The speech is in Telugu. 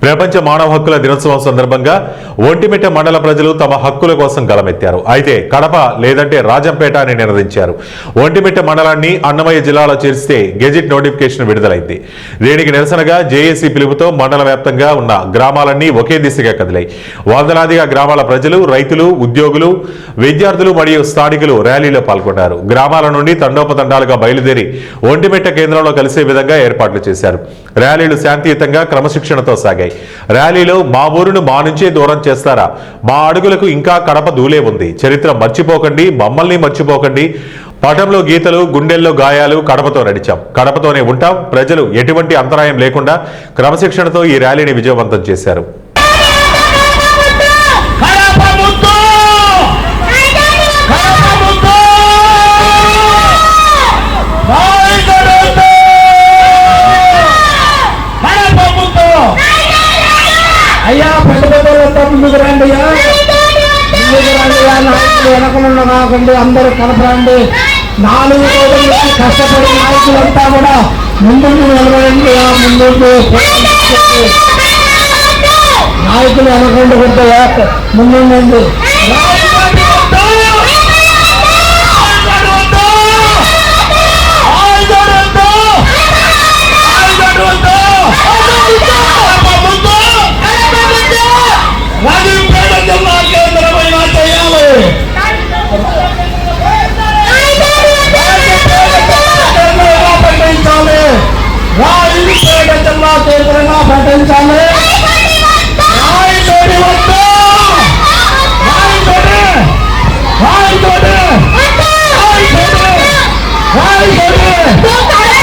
ప్రపంచ మానవ హక్కుల దినోత్సవం సందర్భంగా ఒంటిమిట్ట మండల ప్రజలు తమ హక్కుల కోసం గలమెత్తారు. అయితే కడప లేదంటే రాజంపేట అని నినదించారు. ఒంటిమిట్ట మండలాన్ని అన్నమయ్య జిల్లాలో చేర్చితే గెజిట్ నోటిఫికేషన్ విడుదలైంది. దీనికి నిరసనగా జేఏసీ పిలుపుతో మండల వ్యాప్తంగా ఉన్న గ్రామాలన్నీ ఒకే దిశగా కదిలాయి. వందలాదిగా గ్రామాల ప్రజలు, రైతులు, ఉద్యోగులు, విద్యార్థులు మరియు స్థానికులు ర్యాలీలో పాల్గొన్నారు. గ్రామాల నుండి తండోపతండాలుగా బయలుదేరి ఒంటిమిట్ట కేంద్రంలో కలిసే విధంగా ఏర్పాట్లు చేశారు. ర్యాలీలు శాంతియుతంగా క్రమశిక్షణతో సాగాయి. ర్యాలీలో మా ఊరును మా నుంచే దూరం చేస్తారా, మా అడుగులకు ఇంకా కడప దూలే ఉంది, చరిత్ర మర్చిపోకండి, మమ్మల్ని మర్చిపోకండి, పటంలో గీతలు, గుండెల్లో గాయాలు, కడపతో నడిచాం, కడపతోనే ఉంటాం. ప్రజలు ఎటువంటి అంతరాయం లేకుండా క్రమశిక్షణతో ఈ ర్యాలీని విజయవంతం చేశారు. అయ్యా పెద్ద పెద్దలంతా ముందుకు రండి, వెనకముందు కాకండి, అందరూ కలపరండి. 4 రోజుల నుంచి కష్టపడి నాయకులంతా కూడా ముందుకు నిలబడండి. ముందు నాయకులు వెనకండి కొట్టే ముందుండండి. జిల్లా కేంద్రంగా ప్రకటించాలి.